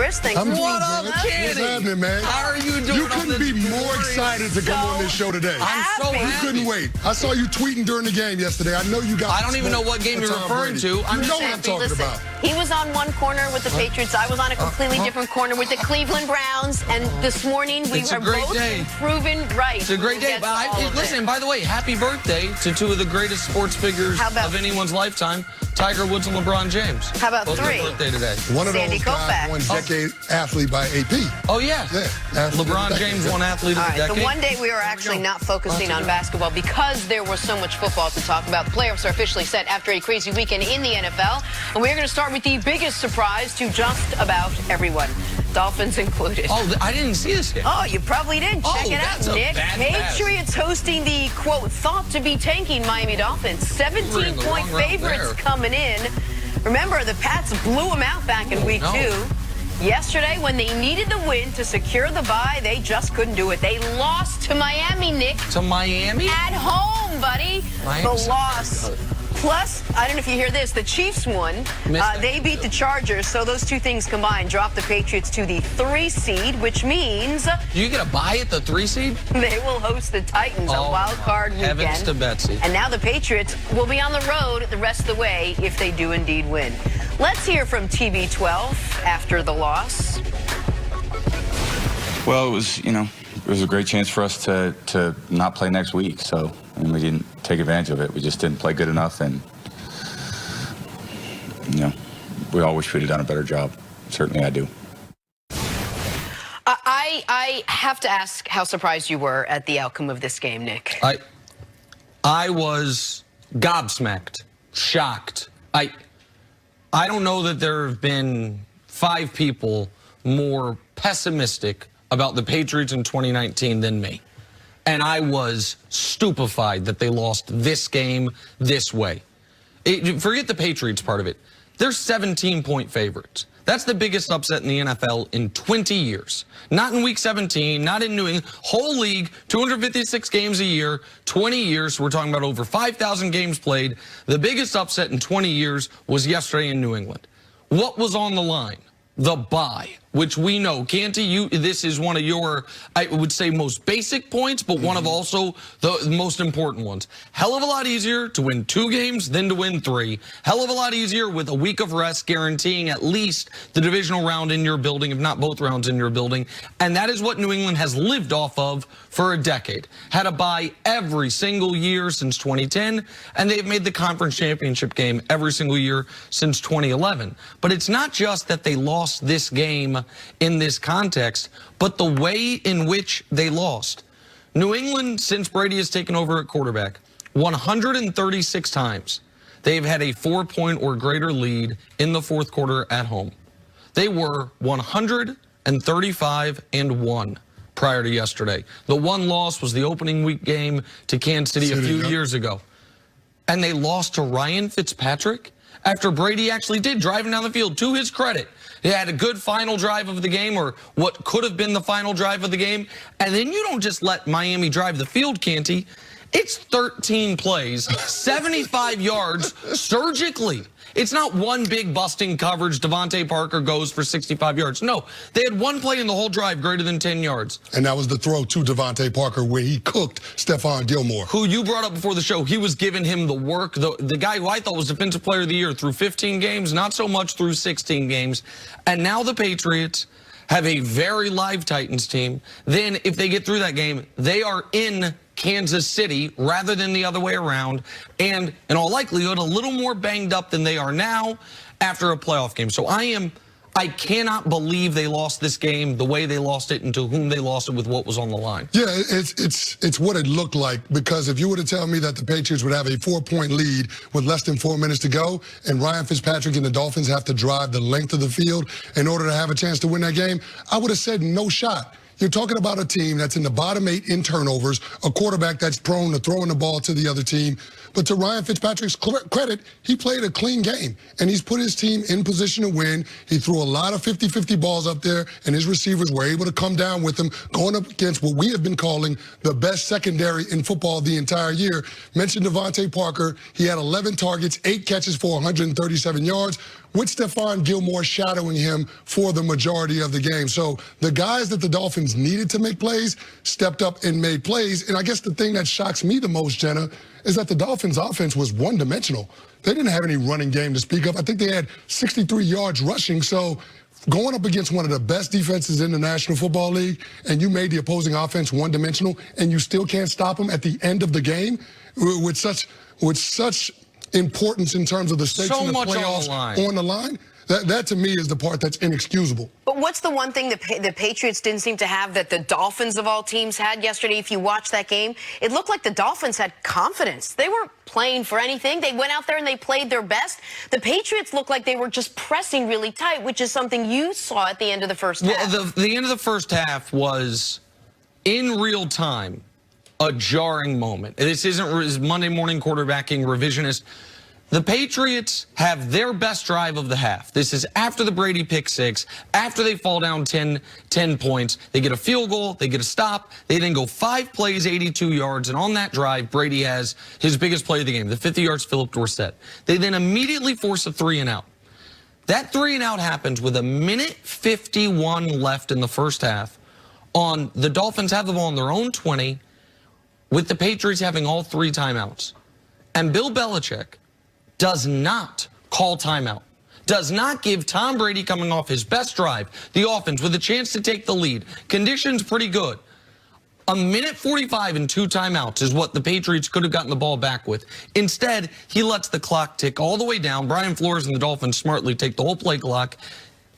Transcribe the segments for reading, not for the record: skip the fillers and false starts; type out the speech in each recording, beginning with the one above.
Chris. Thanks for being What up, with us. Kenny? What's happening, man? How are you doing? You couldn't be more excited to come on this show today. I'm so happy. You happy. couldn't wait. I saw you tweeting during the game yesterday. I know you got. I don't even know what game you're referring to. I'm You just know what I'm talking Listen, about. he was on one corner with the Patriots. I was on a completely different corner with the Cleveland Browns. And this morning, we It's a have great both day. been proven right. It's a great day. But listen, by the way, happy birthday to two of the greatest sports figures of anyone's lifetime, Tiger Woods and LeBron James. How about both three? Their birthday today. One of Sandy those guys Koufax. won Decade Athlete by AP. Oh, yeah. Yeah. Athlete of LeBron the James decade. won Athlete All of the right, Decade. the one day we are actually not focusing on basketball because there was so much football to talk about. The playoffs are officially set after a crazy weekend in the NFL. And we're going to start with the biggest surprise to just about everyone, Dolphins included. Oh, I didn't see this yet. Oh, you probably did. Check it out, that's a Nick. bad pass. Patriots hosting the, quote, thought-to-be-tanking Miami Dolphins. We're in the 17-point wrong route favorites there. coming in. Remember, the Pats blew them out back in week 2. Yesterday, when they needed the win to secure the bye, they just couldn't do it. They lost to Miami, Nick. To Miami? At home, buddy. Miami's The loss. Plus, I don't know if you hear this, the Chiefs won. They beat the Chargers, so those two things combined drop the Patriots to the 3 seed, which means Do you get a bye at the 3 seed? they will host the Titans on wild card weekend. Heavens to Betsy. And now the Patriots will be on the road the rest of the way if they do indeed win. Let's hear from TB12 after the loss. Well, it was a great chance for us to not play next week. So, we didn't take advantage of it. We just didn't play good enough, and we all wish we'd have done a better job. Certainly, I do. I have to ask how surprised you were at the outcome of this game, Nick. I was gobsmacked, shocked. I don't know that there have been 5 people more pessimistic about the Patriots in 2019 than me. And I was stupefied that they lost this game this way. Forget the Patriots part of it. They're 17-point favorites. That's the biggest upset in the NFL in 20 years. Not in Week 17, not in New England. Whole league, 256 games a year, 20 years. We're talking about over 5,000 games played. The biggest upset in 20 years was yesterday in New England. What was on the line? The bye, which we know. Canty, this is one of your, I would say, most basic points, but one of also the most important ones. Hell of a lot easier to win 2 games than to win 3. Hell of a lot easier with a week of rest, guaranteeing at least the divisional round in your building, if not both rounds in your building. And that is what New England has lived off of for a decade. Had a bye every single year since 2010, and they've made the conference championship game every single year since 2011. But it's not just that they lost this game in this context, but the way in which they lost. New England, since Brady has taken over at quarterback, 136 times they've had a 4-point or greater lead in the fourth quarter at home. They were 135-1 prior to yesterday. The one loss was the opening week game to Kansas City a few years ago. And they lost to Ryan Fitzpatrick after Brady actually did, driving down the field. To his credit, he had a good final drive of the game, or what could have been the final drive of the game. And then you don't just let Miami drive the field, Canty. It's 13 plays, 75 yards surgically. It's not one big busting coverage. Devontae Parker goes for 65 yards. No, they had one play in the whole drive greater than 10 yards. And that was the throw to Devontae Parker where he cooked Stephon Gilmore. Who you brought up before the show. He was giving him the work. The guy who I thought was Defensive Player of the Year through 15 games, not so much through 16 games. And now the Patriots have a very live Titans team. Then if they get through that game, they are in Kansas City rather than the other way around, and in all likelihood a little more banged up than they are now after a playoff game. So I cannot believe they lost this game the way they lost it and to whom they lost it with what was on the line. Yeah, it's what it looked like, because if you were to tell me that the Patriots would have a 4-point lead with less than 4 minutes to go and Ryan Fitzpatrick and the Dolphins have to drive the length of the field in order to have a chance to win that game, I would have said no shot. You're talking about a team that's in the bottom 8 in turnovers, a quarterback that's prone to throwing the ball to the other team. But to Ryan Fitzpatrick's credit, he played a clean game, and he's put his team in position to win. He threw a lot of 50-50 balls up there, and his receivers were able to come down with him, going up against what we have been calling the best secondary in football the entire year. Mentioned Devontae Parker. He had 11 targets, 8 catches for 137 yards. with Stephon Gilmore shadowing him for the majority of the game. So the guys that the Dolphins needed to make plays stepped up and made plays. And I guess the thing that shocks me the most, Jenna, is that the Dolphins' offense was one-dimensional. They didn't have any running game to speak of. I think they had 63 yards rushing. So going up against one of the best defenses in the National Football League, and you made the opposing offense one-dimensional, and you still can't stop them at the end of the game with such importance in terms of the stakes So in the much playoffs on the line. That to me is the part that's inexcusable. But what's the one thing the Patriots didn't seem to have that the Dolphins of all teams had yesterday? If you watch that game, it looked like the Dolphins had confidence. They weren't playing for anything. They went out there and they played their best. The Patriots looked like they were just pressing really tight, which is something you saw at the end of the first half. Well, the end of the first half was, in real time, a jarring moment. This isn't Monday morning quarterbacking revisionist. The Patriots have their best drive of the half. This is after the Brady pick six, after they fall down 10 points. They get a field goal, they get a stop, they then go 5 plays, 82 yards, and on that drive, Brady has his biggest play of the game, the 50 yards Philip Dorsett. They then immediately force a 3-and-out. That 3-and-out happens with 1:51 left in the first half. The Dolphins have the ball on their own 20, with the Patriots having all 3 timeouts. And Bill Belichick does not call timeout, does not give Tom Brady, coming off his best drive, the offense with a chance to take the lead. Conditions pretty good. 1:45 and 2 timeouts is what the Patriots could have gotten the ball back with. Instead, he lets the clock tick all the way down. Brian Flores and the Dolphins smartly take the whole play clock.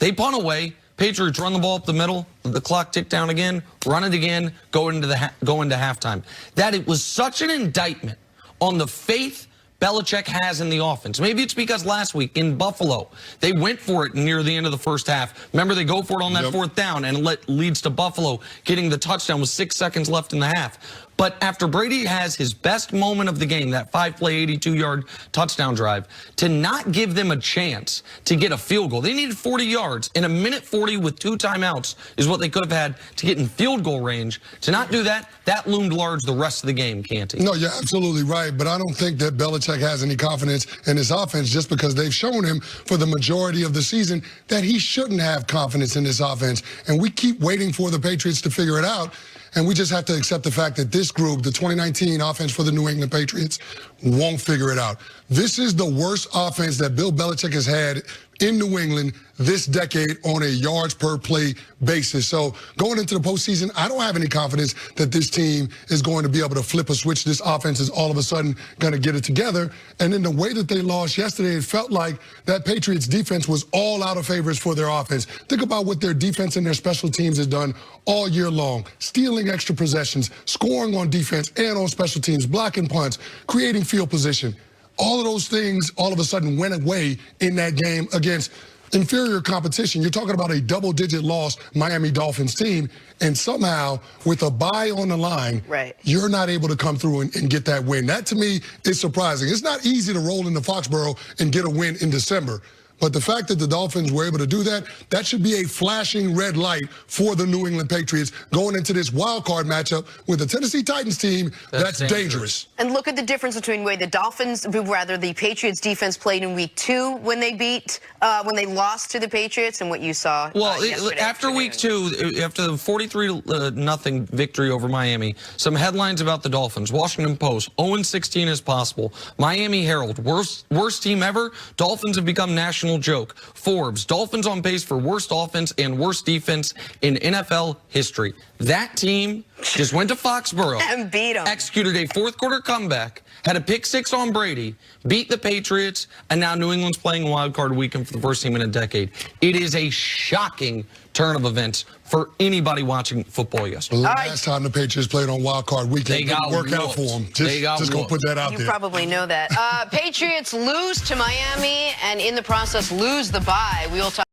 They punt away. Patriots run the ball up the middle. The clock tick down again. Run it again. Go into halftime. That it was such an indictment on the faith Belichick has in the offense. Maybe it's because last week in Buffalo, they went for it near the end of the first half. Remember, they go for it on that 4th down, and it leads to Buffalo getting the touchdown with 6 seconds left in the half. But after Brady has his best moment of the game, that 5-play, 82-yard touchdown drive, to not give them a chance to get a field goal. They needed 40 yards. In 1:40 with 2 timeouts is what they could have had to get in field goal range. To not do that, that loomed large the rest of the game, Canty. No, you're absolutely right. But I don't think that Belichick has any confidence in his offense just because they've shown him for the majority of the season that he shouldn't have confidence in this offense. And we keep waiting for the Patriots to figure it out. And we just have to accept the fact that this group, the 2019 offense for the New England Patriots, won't figure it out. This is the worst offense that Bill Belichick has had in New England this decade on a yards per play basis. So going into the postseason, I don't have any confidence that this team is going to be able to flip a switch. This offense is all of a sudden going to get it together. And in the way that they lost yesterday, it felt like that Patriots defense was all out of favors for their offense. Think about what their defense and their special teams has done all year long. Stealing extra possessions, scoring on defense and on special teams, blocking punts, creating field position. All of those things all of a sudden went away in that game against inferior competition. You're talking about a double-digit loss Miami Dolphins team, and somehow with a bye on the line, you're not able to come through and get that win. That, to me, is surprising. It's not easy to roll into Foxborough and get a win in December. But the fact that the Dolphins were able to do that, that should be a flashing red light for the New England Patriots going into this wild card matchup with the Tennessee Titans team that's dangerous. And look at the difference between the way the Patriots defense played in week 2 when they lost to the Patriots and what you saw yesterday after week 2, after the 43-0 victory over Miami, some headlines about the Dolphins. Washington Post, 0-16 as possible. Miami Herald, worst team ever. Dolphins have become national joke. Forbes, Dolphins on pace for worst offense and worst defense in NFL history. That team just went to Foxborough and beat them. Executed a 4th-quarter comeback, had a pick 6 on Brady, beat the Patriots, and now New England's playing a wild card weekend for the first team in a decade. It is a shocking turn of events for anybody watching football yesterday. Last time the Patriots played on wild card weekend, it didn't work out for them. Just gonna put that out there. You probably know that. Patriots lose to Miami and in the process lose the bye. We will talk